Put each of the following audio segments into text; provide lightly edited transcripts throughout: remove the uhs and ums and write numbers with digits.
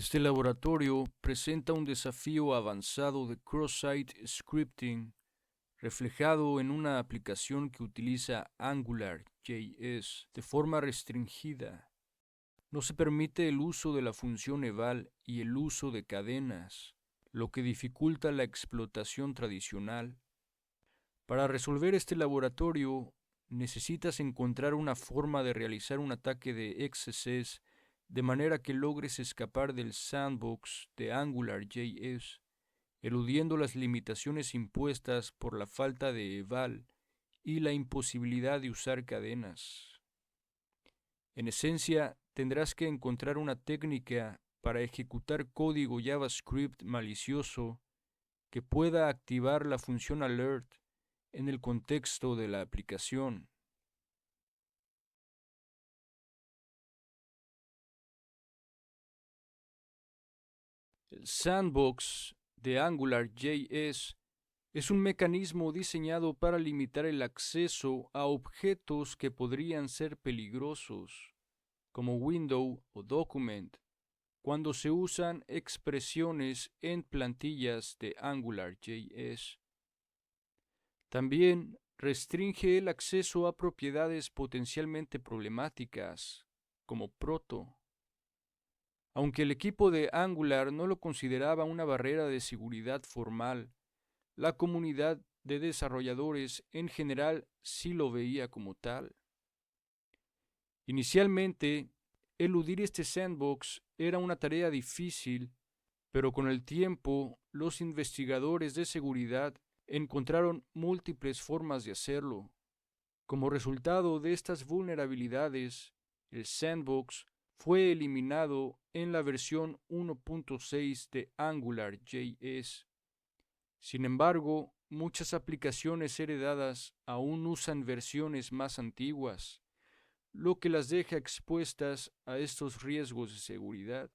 Este laboratorio presenta un desafío avanzado de cross-site scripting reflejado en una aplicación que utiliza AngularJS de forma restringida. No se permite el uso de la función eval y el uso de cadenas, lo que dificulta la explotación tradicional. Para resolver este laboratorio, necesitas encontrar una forma de realizar un ataque de XSS de manera que logres escapar del sandbox de AngularJS, eludiendo las limitaciones impuestas por la falta de eval y la imposibilidad de usar cadenas. En esencia, tendrás que encontrar una técnica para ejecutar código JavaScript malicioso que pueda activar la función alert en el contexto de la aplicación. El sandbox de AngularJS es un mecanismo diseñado para limitar el acceso a objetos que podrían ser peligrosos, como window o document, cuando se usan expresiones en plantillas de AngularJS. También restringe el acceso a propiedades potencialmente problemáticas, como proto. Aunque el equipo de Angular no lo consideraba una barrera de seguridad formal, la comunidad de desarrolladores en general sí lo veía como tal. Inicialmente, eludir este sandbox era una tarea difícil, pero con el tiempo los investigadores de seguridad encontraron múltiples formas de hacerlo. Como resultado de estas vulnerabilidades, el sandbox fue eliminado en la versión 1.6 de AngularJS. Sin embargo, muchas aplicaciones heredadas aún usan versiones más antiguas, lo que las deja expuestas a estos riesgos de seguridad.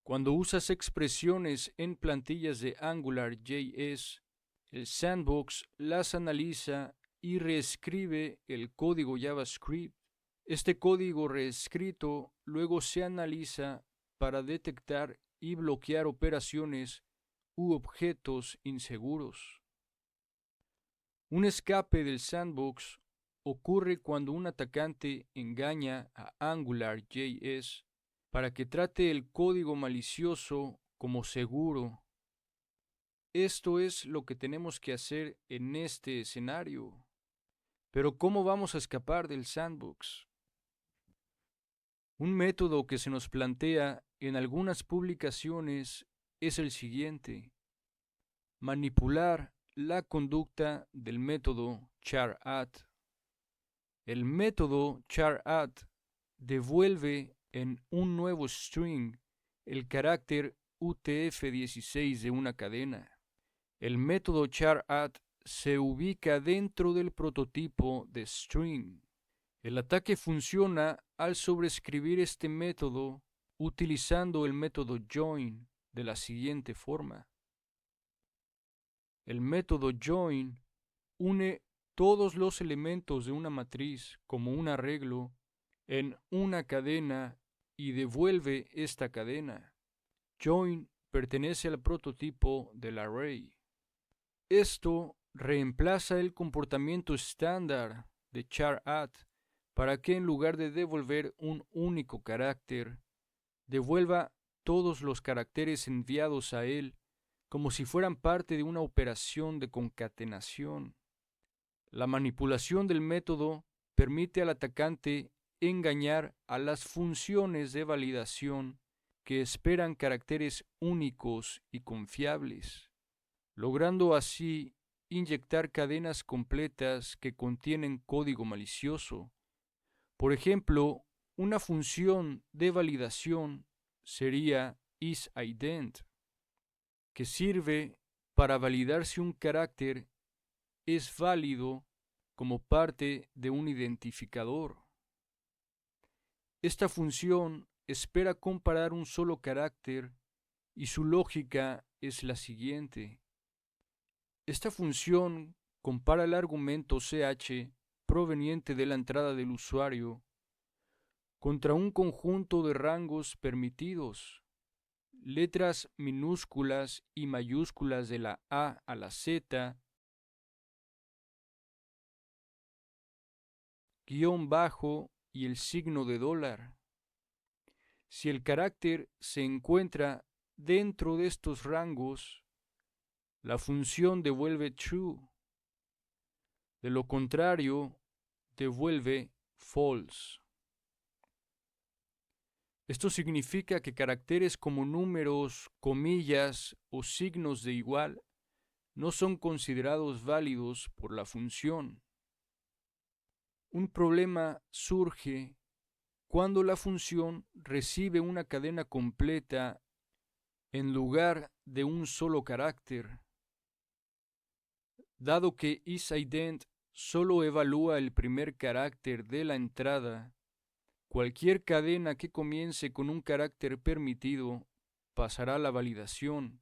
Cuando usas expresiones en plantillas de AngularJS, el sandbox las analiza y reescribe el código JavaScript. Este código reescrito luego se analiza para detectar y bloquear operaciones u objetos inseguros. Un escape del sandbox ocurre cuando un atacante engaña a AngularJS para que trate el código malicioso como seguro. Esto es lo que tenemos que hacer en este escenario. Pero ¿cómo vamos a escapar del sandbox? Un método que se nos plantea en algunas publicaciones es el siguiente: manipular la conducta del método charadd. El método charadd devuelve en un nuevo string el carácter UTF-16 de una cadena. El método charadd se ubica dentro del prototipo de string. El ataque funciona al sobreescribir este método utilizando el método join de la siguiente forma. El método join une todos los elementos de una matriz como un arreglo en una cadena y devuelve esta cadena. Join pertenece al prototipo del array. Esto reemplaza el comportamiento estándar de charadd para que en lugar de devolver un único carácter, devuelva todos los caracteres enviados a él como si fueran parte de una operación de concatenación. La manipulación del método permite al atacante engañar a las funciones de validación que esperan caracteres únicos y confiables, logrando así inyectar cadenas completas que contienen código malicioso. Por ejemplo, una función de validación sería isIdent, que sirve para validar si un carácter es válido como parte de un identificador. Esta función espera comparar un solo carácter y su lógica es la siguiente. Esta función compara el argumento ch proveniente de la entrada del usuario contra un conjunto de rangos permitidos. letras minúsculas y mayúsculas de la A a la Z, guión bajo y el signo de dólar. Si el carácter se encuentra dentro de estos rangos, la función devuelve true. De lo contrario, devuelve false. Esto significa que caracteres como números, comillas o signos de igual no son considerados válidos por la función. Un problema surge cuando la función recibe una cadena completa en lugar de un solo carácter. Dado que isIdent solo evalúa el primer carácter de la entrada, cualquier cadena que comience con un carácter permitido pasará la validación,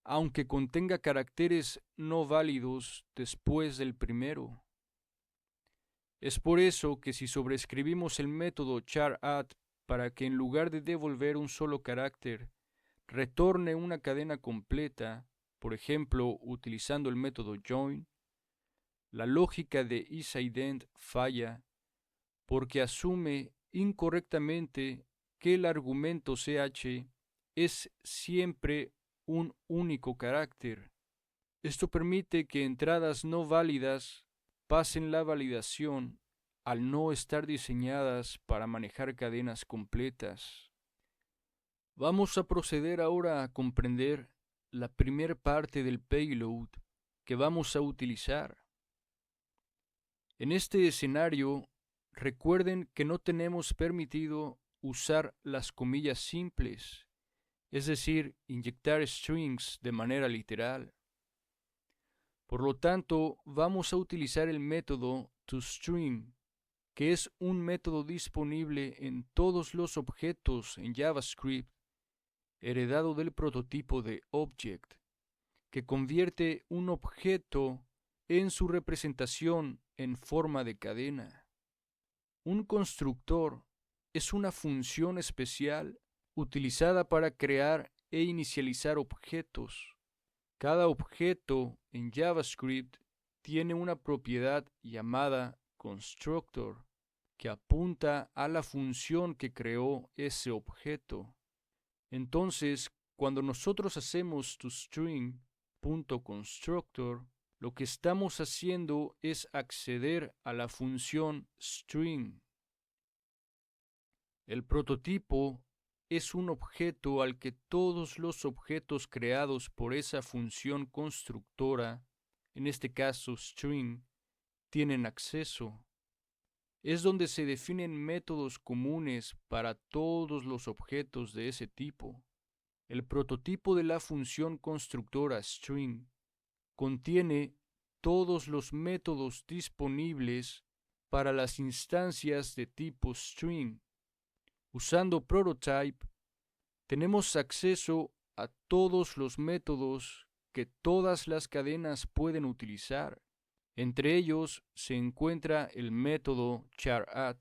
aunque contenga caracteres no válidos después del primero. Es por eso que si sobreescribimos el método charadd para que en lugar de devolver un solo carácter, retorne una cadena completa, por ejemplo, utilizando el método join, la lógica de isIdent falla porque asume incorrectamente que el argumento ch es siempre un único carácter. Esto permite que entradas no válidas pasen la validación al no estar diseñadas para manejar cadenas completas. Vamos a proceder ahora a comprender la primera parte del payload que vamos a utilizar. En este escenario, recuerden que no tenemos permitido usar las comillas simples, es decir, inyectar strings de manera literal. Por lo tanto, vamos a utilizar el método toString, que es un método disponible en todos los objetos en JavaScript, heredado del prototipo de Object, que convierte un objeto en su representación en forma de cadena. Un constructor es una función especial utilizada para crear e inicializar objetos. Cada objeto en JavaScript tiene una propiedad llamada constructor que apunta a la función que creó ese objeto. Entonces, cuando nosotros hacemos toString.constructor, lo que estamos haciendo es acceder a la función string. El prototipo es un objeto al que todos los objetos creados por esa función constructora, en este caso string, tienen acceso. Es donde se definen métodos comunes para todos los objetos de ese tipo. El prototipo de la función constructora string contiene todos los métodos disponibles para las instancias de tipo string. Usando Prototype, tenemos acceso a todos los métodos que todas las cadenas pueden utilizar. Entre ellos se encuentra el método charadd.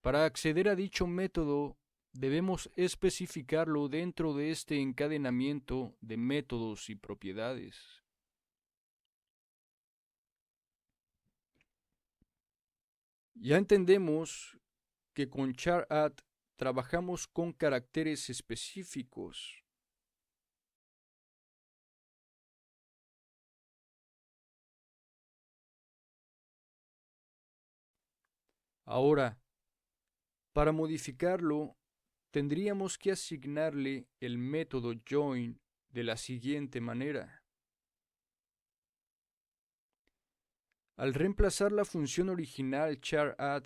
Para acceder a dicho método, debemos especificarlo dentro de este encadenamiento de métodos y propiedades. Ya entendemos que con charadd trabajamos con caracteres específicos. Ahora, para modificarlo, tendríamos que asignarle el método join de la siguiente manera. Al reemplazar la función original charadd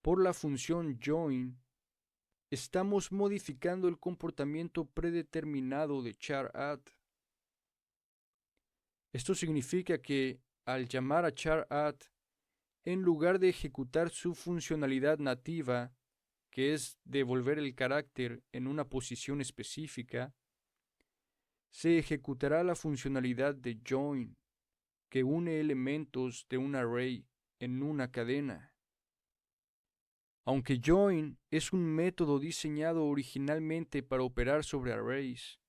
por la función join, estamos modificando el comportamiento predeterminado de charadd. Esto significa que, al llamar a charadd, en lugar de ejecutar su funcionalidad nativa, que es devolver el carácter en una posición específica, se ejecutará la funcionalidad de join, que une elementos de un array en una cadena. Aunque join es un método diseñado originalmente para operar sobre arrays,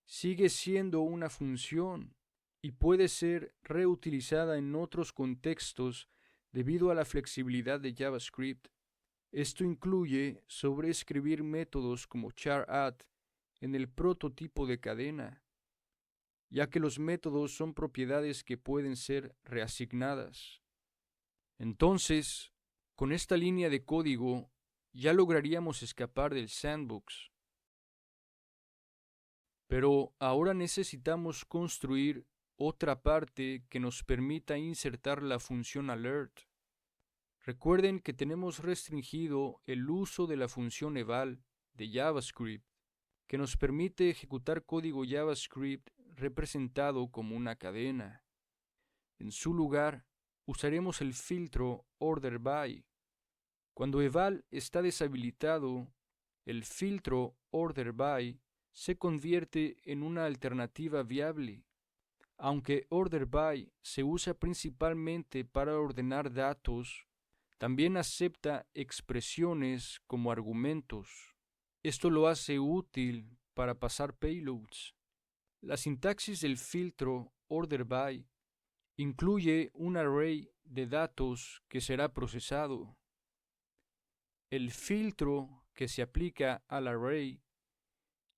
sigue siendo una función y puede ser reutilizada en otros contextos debido a la flexibilidad de JavaScript. Esto incluye sobreescribir métodos como char_add en el prototipo de cadena, ya que los métodos son propiedades que pueden ser reasignadas. Entonces, con esta línea de código, ya lograríamos escapar del sandbox. Pero ahora necesitamos construir otra parte que nos permita insertar la función alert. Recuerden que tenemos restringido el uso de la función eval de JavaScript, que nos permite ejecutar código JavaScript representado como una cadena. En su lugar, usaremos el filtro OrderBy. Cuando eval está deshabilitado, el filtro OrderBy se convierte en una alternativa viable. Aunque OrderBy se usa principalmente para ordenar datos, también acepta expresiones como argumentos. Esto lo hace útil para pasar payloads. La sintaxis del filtro OrderBy incluye un array de datos que será procesado. El filtro que se aplica al array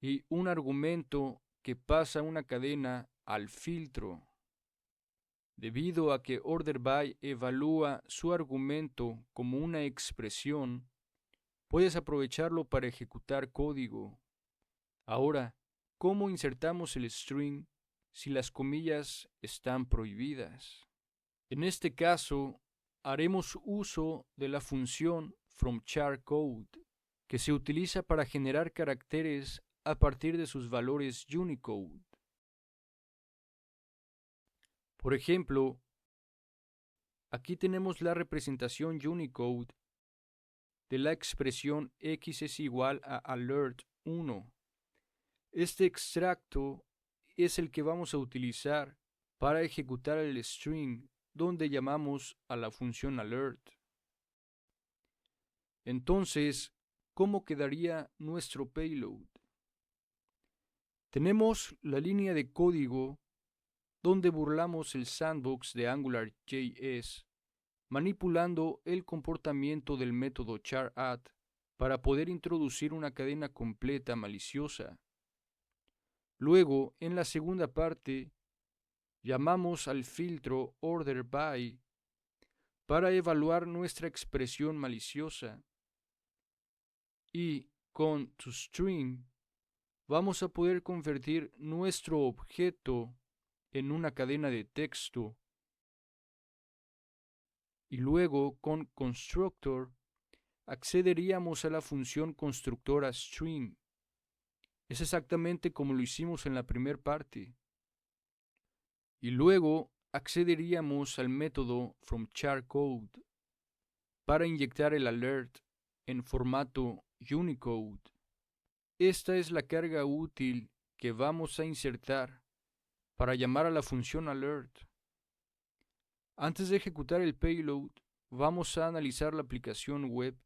y un argumento que pasa una cadena al filtro. Debido a que OrderBy evalúa su argumento como una expresión, puedes aprovecharlo para ejecutar código. Ahora, ¿cómo insertamos el string si las comillas están prohibidas? En este caso, haremos uso de la función FromCharCode, que se utiliza para generar caracteres a partir de sus valores Unicode. Por ejemplo, aquí tenemos la representación Unicode de la expresión x es igual a alert1. Este extracto es el que vamos a utilizar para ejecutar el string donde llamamos a la función alert. Entonces, ¿cómo quedaría nuestro payload? Tenemos la línea de código donde burlamos el sandbox de AngularJS, manipulando el comportamiento del método char_add para poder introducir una cadena completa maliciosa. Luego, en la segunda parte, llamamos al filtro OrderBy para evaluar nuestra expresión maliciosa. Y con toString vamos a poder convertir nuestro objeto en una cadena de texto. Y luego con constructor accederíamos a la función constructora string. Es exactamente como lo hicimos en la primera parte. Y luego accederíamos al método FromCharCode para inyectar el alert en formato Unicode. Esta es la carga útil que vamos a insertar para llamar a la función alert. Antes de ejecutar el payload, vamos a analizar la aplicación web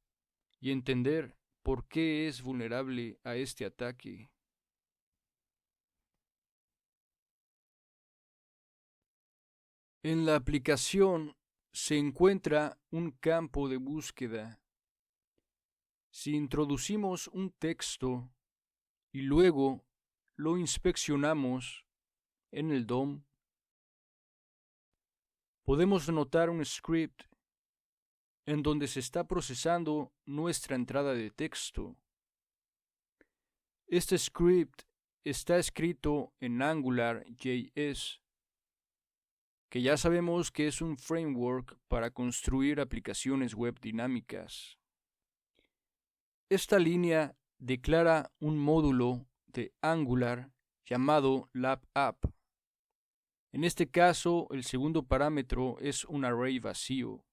y entender por qué es vulnerable a este ataque. En la aplicación se encuentra un campo de búsqueda. Si introducimos un texto y luego lo inspeccionamos en el DOM, podemos notar un script en donde se está procesando nuestra entrada de texto. Este script está escrito en AngularJS, que ya sabemos que es un framework para construir aplicaciones web dinámicas. Esta línea declara un módulo de Angular llamado LabApp. En este caso, el segundo parámetro es un array vacío.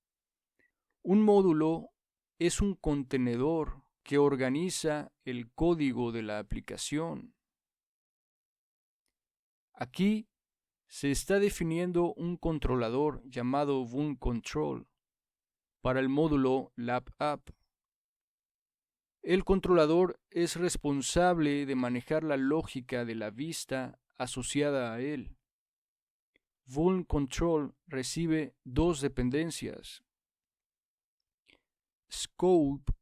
Un módulo es un contenedor que organiza el código de la aplicación. Aquí se está definiendo un controlador llamado VunControl para el módulo LabApp. El controlador es responsable de manejar la lógica de la vista asociada a él. Volume Control recibe dos dependencias. Scope,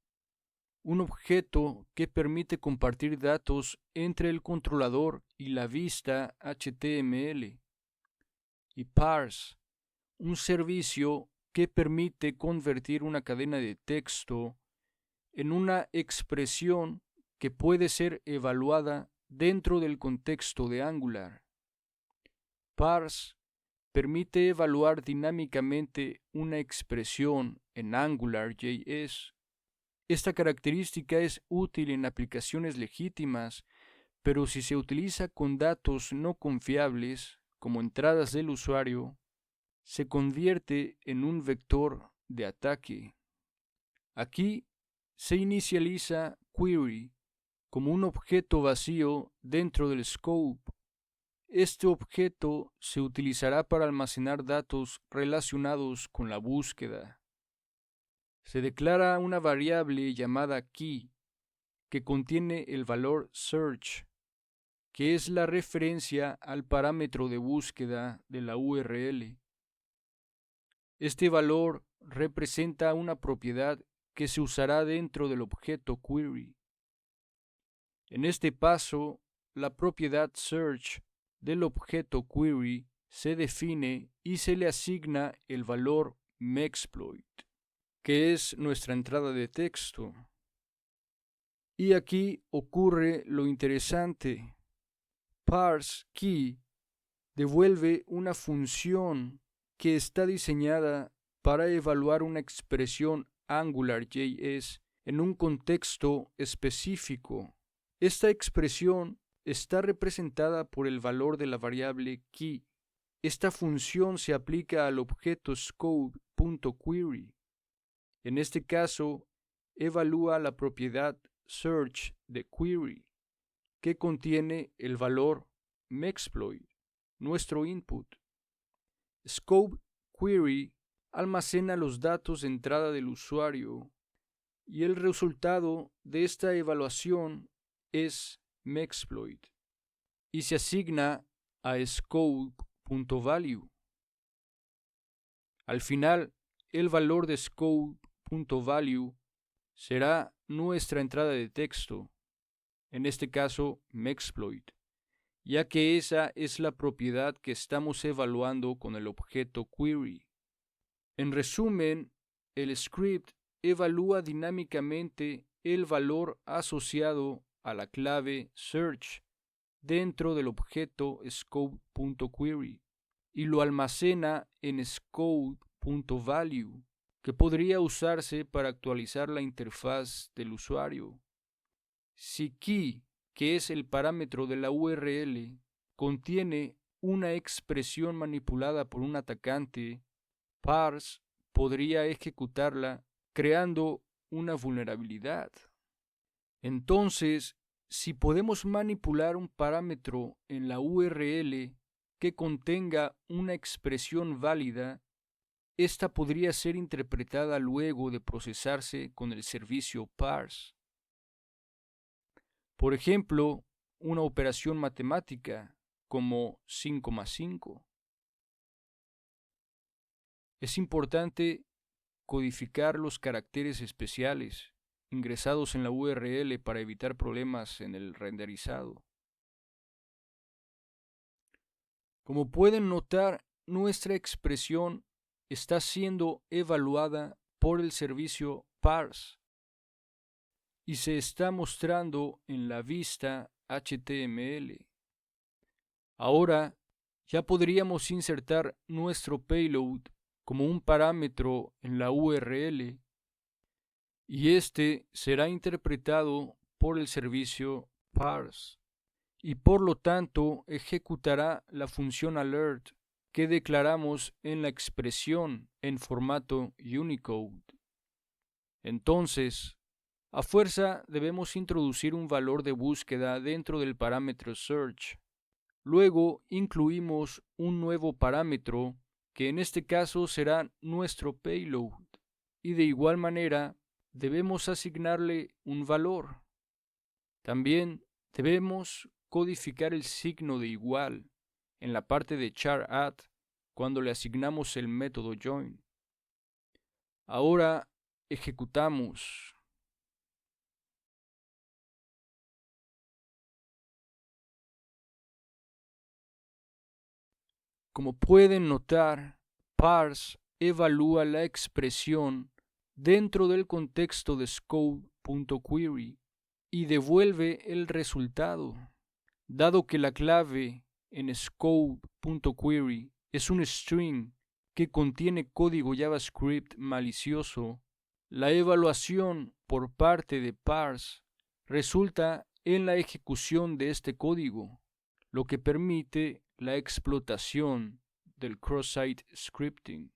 un objeto que permite compartir datos entre el controlador y la vista HTML. Y Parse, un servicio que permite convertir una cadena de texto en una expresión que puede ser evaluada dentro del contexto de Angular. Parse permite evaluar dinámicamente una expresión en AngularJS. Esta característica es útil en aplicaciones legítimas, pero si se utiliza con datos no confiables, como entradas del usuario, se convierte en un vector de ataque. Aquí se inicializa query como un objeto vacío dentro del scope. Este objeto se utilizará para almacenar datos relacionados con la búsqueda. Se declara una variable llamada key que contiene el valor search, que es la referencia al parámetro de búsqueda de la URL. Este valor representa una propiedad que se usará dentro del objeto query. En este paso, la propiedad search del objeto query se define y se le asigna el valor mexploit, que es nuestra entrada de texto. Y aquí ocurre lo interesante. ParseKey devuelve una función que está diseñada para evaluar una expresión AngularJS en un contexto específico. Esta expresión está representada por el valor de la variable key. Esta función se aplica al objeto scope.query. En este caso, evalúa la propiedad search de query, que contiene el valor mexploit, nuestro input. Scope Query almacena los datos de entrada del usuario y el resultado de esta evaluación es mexploit y se asigna a scope.value. Al final, el valor de scope.value será nuestra entrada de texto, en este caso mexploit, ya que esa es la propiedad que estamos evaluando con el objeto query. En resumen, el script evalúa dinámicamente el valor asociado a la clave search dentro del objeto scope.query y lo almacena en scope.value, que podría usarse para actualizar la interfaz del usuario. Si key, que es el parámetro de la URL, contiene una expresión manipulada por un atacante, Parse podría ejecutarla creando una vulnerabilidad. Entonces, si podemos manipular un parámetro en la URL que contenga una expresión válida, esta podría ser interpretada luego de procesarse con el servicio parse. Por ejemplo, una operación matemática como 5 más 5. Es importante codificar los caracteres especiales ingresados en la URL para evitar problemas en el renderizado. Como pueden notar, nuestra expresión está siendo evaluada por el servicio parse y se está mostrando en la vista HTML. Ahora ya podríamos insertar nuestro payload como un parámetro en la URL y este será interpretado por el servicio parse y por lo tanto ejecutará la función alert que declaramos en la expresión en formato Unicode. Entonces, a fuerza debemos introducir un valor de búsqueda dentro del parámetro search. Luego incluimos un nuevo parámetro que en este caso será nuestro payload y de igual manera debemos asignarle un valor. También debemos codificar el signo de igual en la parte de char_add cuando le asignamos el método join. Ahora ejecutamos. Como pueden notar, parse evalúa la expresión dentro del contexto de scope.query y devuelve el resultado. Dado que la clave en scope.query es un string que contiene código JavaScript malicioso, la evaluación por parte de parse resulta en la ejecución de este código, lo que permite la explotación del cross-site scripting.